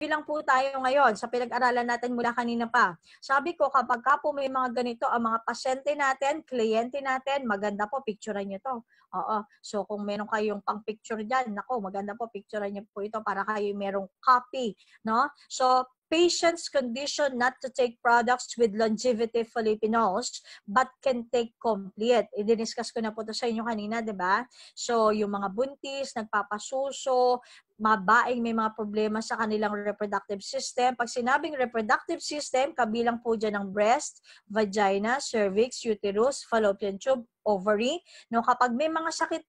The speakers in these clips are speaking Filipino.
lang po tayo ngayon sa pinag-aralan natin mula kanina pa. Sabi ko, kapag ka po may mga ganito, ang mga pasyente natin, kliyente natin, maganda po, picturean nyo to. Oo. So, kung meron kayong pang-picture dyan, nako, maganda po, picturean nyo po ito para kayo merong copy. No? So, patient's condition not to take products with longevity polyphenols but can take complete. I-discuss ko na po ito sa inyo kanina, di ba? So, yung mga buntis, nagpapasuso, mabaing may mga problema sa kanilang reproductive system. Pag sinabing reproductive system, kabilang po dyan ang breast, vagina, cervix, uterus, fallopian tube, ovary. No, kapag may mga sakit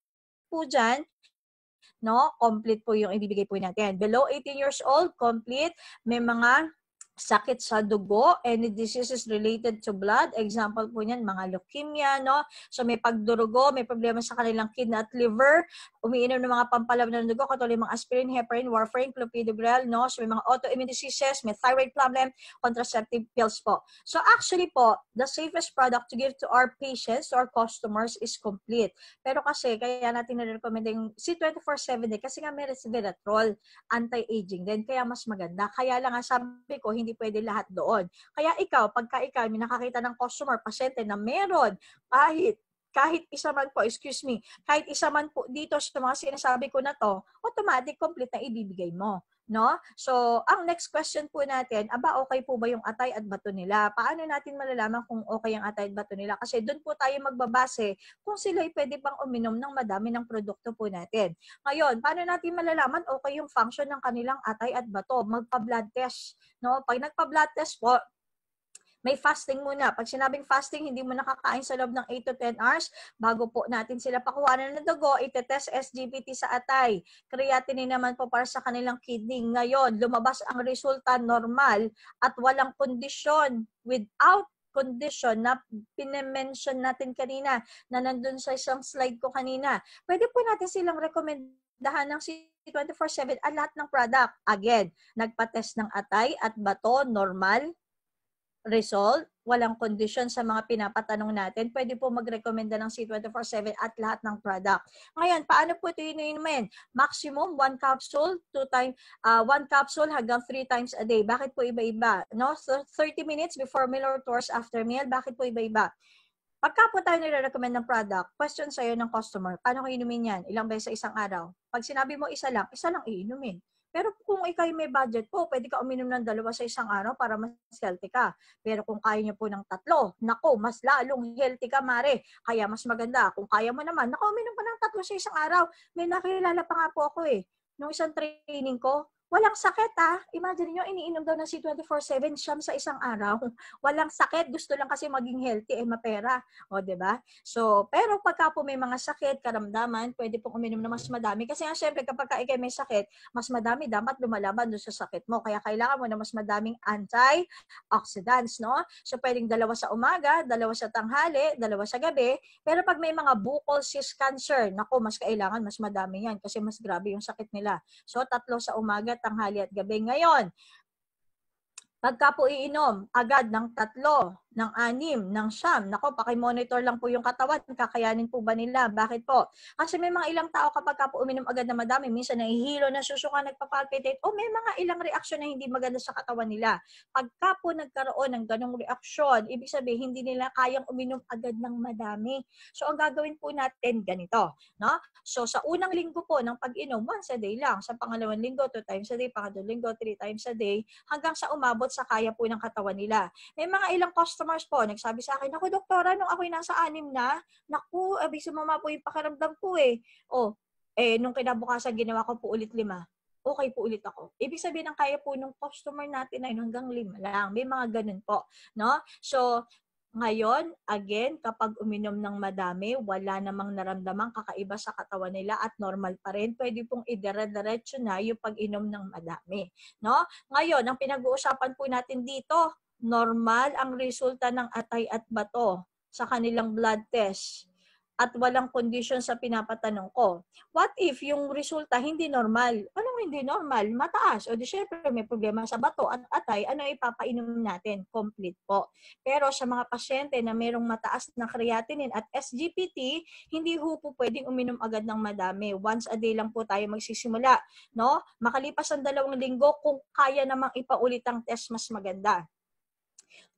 po dyan, no, complete po yung ibibigay po natin. Below 18 years old, complete. May mga sakit sa dugo, any diseases related to blood, example po niyan, mga leukemia, no? So may pagdurugo, may problema sa kanilang kidney at liver, umiinom ng mga pampalab ng dugo, katulad mga aspirin, heparin, warfarin, clopidogrel, no? So may mga autoimmune diseases, may thyroid problem, contraceptive pills po. So actually po, the safest product to give to our patients, to our customers is complete. Pero kasi, kaya natin na-recommend yung C24/7 kasi nga may resveratrol, anti-aging din, kaya mas maganda. Kaya lang nga sabi ko, hindi pwede lahat doon. Kaya ikaw, pagka ikaw may nakakita ng customer, pasyente na meron kahit isa man po, kahit isa man po dito sa mga sinasabi ko na to, automatic complete na ibibigay mo. No? So, ang next question po natin, okay po ba yung atay at bato nila? Paano natin malalaman kung okay ang atay at bato nila? Kasi doon po tayo magbabase kung sila'y pwede pang uminom ng madami ng produkto po natin. Ngayon, paano natin malalaman okay yung function ng kanilang atay at bato? Magpa-blood test. No? Pag nagpa-blood test po, may fasting muna. Pag sinabing fasting, hindi mo nakakain sa loob ng 8 to 10 hours, bago po natin sila pakuhanan ng dugo, itetest SGPT sa atay. Creatinine naman po para sa kanilang kidney. Ngayon, lumabas ang resulta normal at walang kondisyon, without condition na pine-mention natin kanina, na nandun sa isang slide ko kanina. Pwede po natin silang rekomendahan ng C24/7 at lahat ng product. Again, nagpa-test ng atay at bato, normal, result, walang kondisyon sa mga pinapatanong natin, pwede po magrekomenda ng C24/7 at lahat ng product. Ngayon, paano po ito inumin? Maximum 1 capsule, 1 capsule hanggang 3 times a day. Bakit po iba-iba? No? So, 30 minutes before meal or 2 hours after meal. Bakit po iba-iba? Pagka po tayo nire-recommend ng product, question sa'yo ng customer, paano ko inumin yan? Ilang beses sa isang araw? Pag sinabi mo isa lang iinumin. Pero kung ikaw may budget po, pwede ka uminom ng 2 sa isang araw para mas healthy ka. Pero kung kaya niyo po ng 3, nako, mas lalong healthy ka, mare. Kaya mas maganda. Kung kaya mo naman, nako, uminom ka ng 3 sa isang araw. May nakilala pa nga po ako nung isang training ko, walang sakit Imagine nyo, iniinom daw ng C24/7 siyam sa isang araw. Walang sakit, gusto lang kasi maging healthy, mapera. O, diba? So, pero pagka po may mga sakit, karamdaman, pwede pong uminom na mas madami. Kasi nga, syempre, kapag ikay may sakit, mas madami dapat lumalaban doon sa sakit mo. Kaya kailangan mo na mas madaming antioxidants, no? So, pwedeng 2 sa umaga, 2 sa tanghali, 2 sa gabi. Pero pag may mga buccal cyst cancer, nako, mas kailangan mas madami yan kasi mas grabe yung sakit nila. So, 3 sa umaga, tanghali at gabi. Ngayon, pagka po iinom agad ng 3, ng 6, ng 9, nako, pakimonitor lang po yung katawan, kakayanin po ba nila? Bakit po? Kasi may mga ilang tao kapag po uminom agad na madami, minsan nahihilo, nasusuka, nagpapalpitate, o may mga ilang reaksyon na hindi maganda sa katawan nila. Pagka po nagkaroon ng ganong reaksyon, ibig sabihin hindi nila kayang uminom agad ng madami. So, ang gagawin po natin ganito, no? So, sa unang linggo po ng pag-inom, once a day lang. Sa pangalawang linggo, 2 times a day. Pangatlong linggo, 3 times a day. Hanggang sa umabot sa kaya po ng katawan nila. May mga ilang customers po, nagsabi sa akin, naku, doktora, nung ako'y nasa 6 na, naku, sumama po yung pakiramdam ko nung kinabukasan, ginawa ko po ulit 5. Okay po ulit ako. Ibig sabihin ng kaya po ng customer natin ay hanggang 5 lang. May mga ganun po, no? So, ngayon, again, kapag uminom ng madami, wala namang naramdamang kakaiba sa katawan nila at normal pa rin, pwede pong idire-diretso na yung pag-inom ng madami. No? Ngayon, ang pinag-uusapan po natin dito, normal ang resulta ng atay at bato sa kanilang blood test. at walang kondisyon sa pinapatanong ko. What if yung resulta hindi normal? Anong hindi normal? Mataas. O di syempre may problema sa bato at atay, ano ipapainom natin? Complete po. Pero sa mga pasyente na mayroong mataas na creatinine at SGPT, hindi po pwedeng uminom agad ng madami. Once a day lang po tayo magsisimula. No? Makalipas ang 2 linggo, kung kaya namang ipaulit ang test, mas maganda.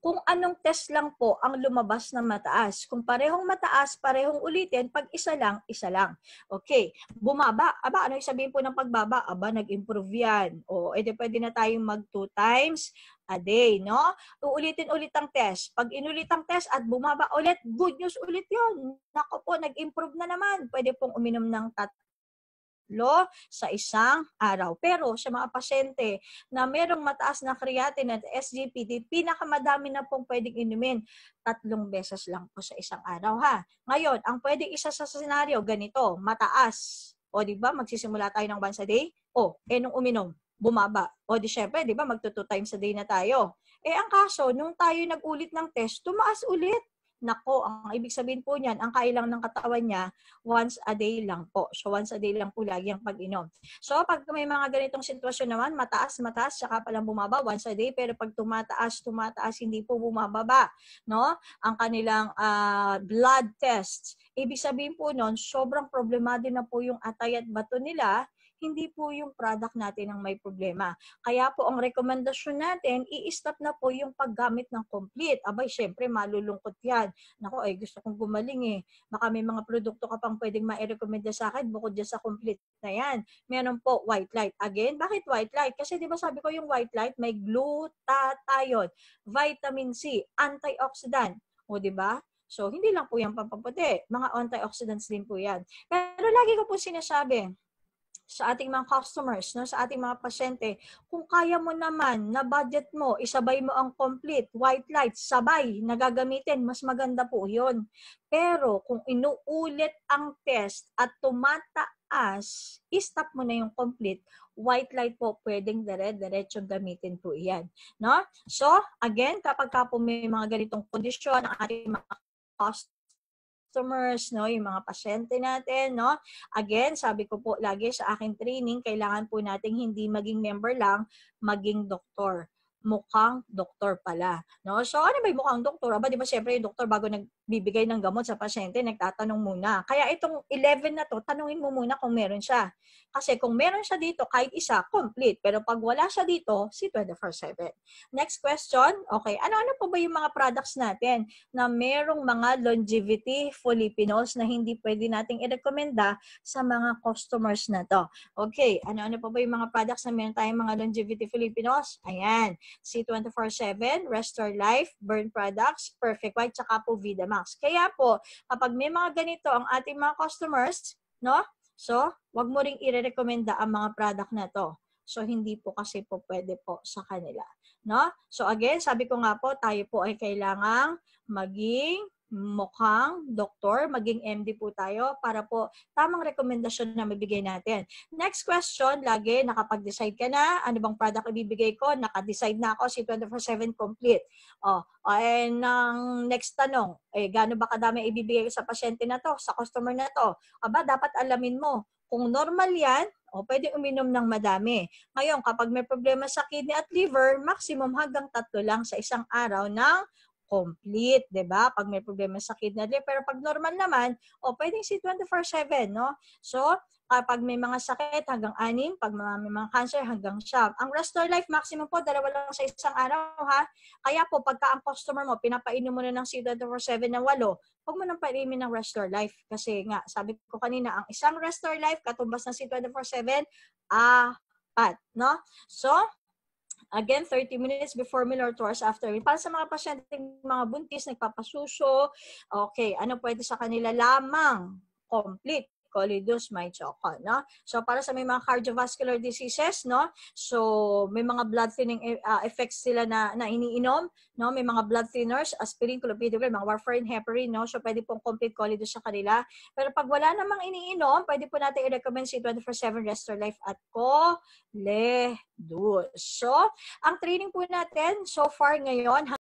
Kung anong test lang po ang lumabas na mataas. Kung parehong mataas, parehong ulitin, pag isa lang, isa lang. Okay, bumaba. Aba, ano yung sabihin po ng pagbaba? Aba, nag-improve yan. O, edi pwede na tayong mag 2 times a day, no? Uulitin ulit ang test. Pag inulit ang test at bumaba ulit, good news ulit yun. Nako po, nag-improve na naman. Pwede pong uminom ng sa isang araw. Pero sa mga pasyente na merong mataas na creatinine at SGPT, pinakamadami na pong pwedeng inumin 3 beses lang po sa isang araw, ha. Ngayon, ang pwedeng isa sa senaryo, ganito, mataas. O di ba, magsisimula tayo ng once a day? O, nung uminom, bumaba. O di syempre, di ba, mag 2 times a day na tayo. Ang kaso, nung tayo nag-ulit ng test, tumaas ulit. Nako, ang ibig sabihin po niyan, ang kailang ng katawan niya, once a day lang po. So, once a day lang po lagi ang pag-inom. So, pag may mga ganitong sitwasyon naman, mataas, saka palang bumaba, once a day. Pero pag tumataas, hindi po bumababa, no? Ang kanilang blood tests. Ibig sabihin po nun, sobrang problemado na po yung atay at bato nila, hindi po yung product natin ang may problema. Kaya po ang rekomendasyon natin, i-stop na po yung paggamit ng complete. Abay, syempre, malulungkot yan. Nako, gusto kong gumaling eh. Baka may mga produkto ka pang pwedeng ma-recommenda sa akin bukod dyan sa complete na yan. Meron po white light. Again, bakit white light? Kasi di ba sabi ko yung white light may glutathione, vitamin C, antioxidant. O di ba? So, hindi lang po yan pampaputi. Mga antioxidants din po yan. Pero lagi ko po sinasabi, sa ating mga customers, no, sa ating mga pasyente, kung kaya mo naman na budget mo, isabay mo ang complete, white light, sabay, nagagamitin, mas maganda po yun. Pero kung inuulit ang test at tumataas, stop mo na yung complete, white light po, pwedeng dire-diretsong gamitin po iyan. No? So, again, kapag po may mga ganitong kondisyon, ang ating mga customers, no, yung mga pasyente natin, no. Again, sabi ko po lagi sa aking training, kailangan po nating hindi maging member lang, maging doktor. Mukhang doktor pala, no? So, ano ba yung mukhang doktor? Aba, di ba syempre yung doktor bago nagbibigay ng gamot sa pasyente, nagtatanong muna. Kaya itong 11 na to, tanungin mo muna kung meron siya. Kasi kung meron siya dito, kahit isa, complete. Pero pag wala siya dito, si 24/7. Next question. Okay, ano-ano po ba yung mga products natin na merong mga longevity polyphenols na hindi pwede nating i-recommenda sa mga customers na to? Okay, ano-ano po ba yung mga products na meron tayong mga longevity polyphenols? Ayan, C24/7, Restore Life, Burn Products, Perfect White, tsaka po Vidamax. Kaya po, kapag may mga ganito ang ating mga customers, no? So, wag mo ring i-recommenda ang mga product na to. So, hindi po kasi po pwede po sa kanila. No? So, again, sabi ko nga po, tayo po ay kailangang maging mukhang doktor, maging MD po tayo para po tamang rekomendasyon na mabigay natin. Next question, lagi nakapag-decide ka na, ano bang product ibibigay ko? Naka-decide na ako, si 24/7 complete. And ang next tanong, gaano ba kadami ibibigay ko sa pasyente na to, sa customer na to? Aba, dapat alamin mo, kung normal yan, pwede uminom ng madami. Ngayon, kapag may problema sa kidney at liver, maximum hanggang 3 lang sa isang araw ng complete, 'di ba? Pag may problema sa kidney at liver, pero pag normal naman, pwedeng si 24/7, no? So, kapag may mga sakit, hanggang 6, pag may mga cancer, hanggang 9. Ang Restore Life, maximum po, 2 lang sa isang araw, ha? Kaya po, pagka ang customer mo, pinapainom mo na ng C24/7 ng 8, huwag mo nang painumin ng Restore Life. Kasi nga, sabi ko kanina, ang isang Restore Life, katumbas ng C24/7, 4, no? So, again, 30 minutes before meal or 2 hours after meal. Para sa mga pasyente, mga buntis, nagpapasuso, okay, ano pwede sa kanila lamang? Complete Colidus may choco, no? So, para sa may mga cardiovascular diseases, no? So, may mga blood thinning effects sila na iniinom, no? May mga blood thinners, aspirin, clopidogrel, mga warfarin, heparin, no? So, pwede pong complete Colidus sa kanila. Pero pag wala namang iniinom, pwede po natin i-recommend si 24/7 Restore Life at Coledus. So, ang training po natin so far ngayon,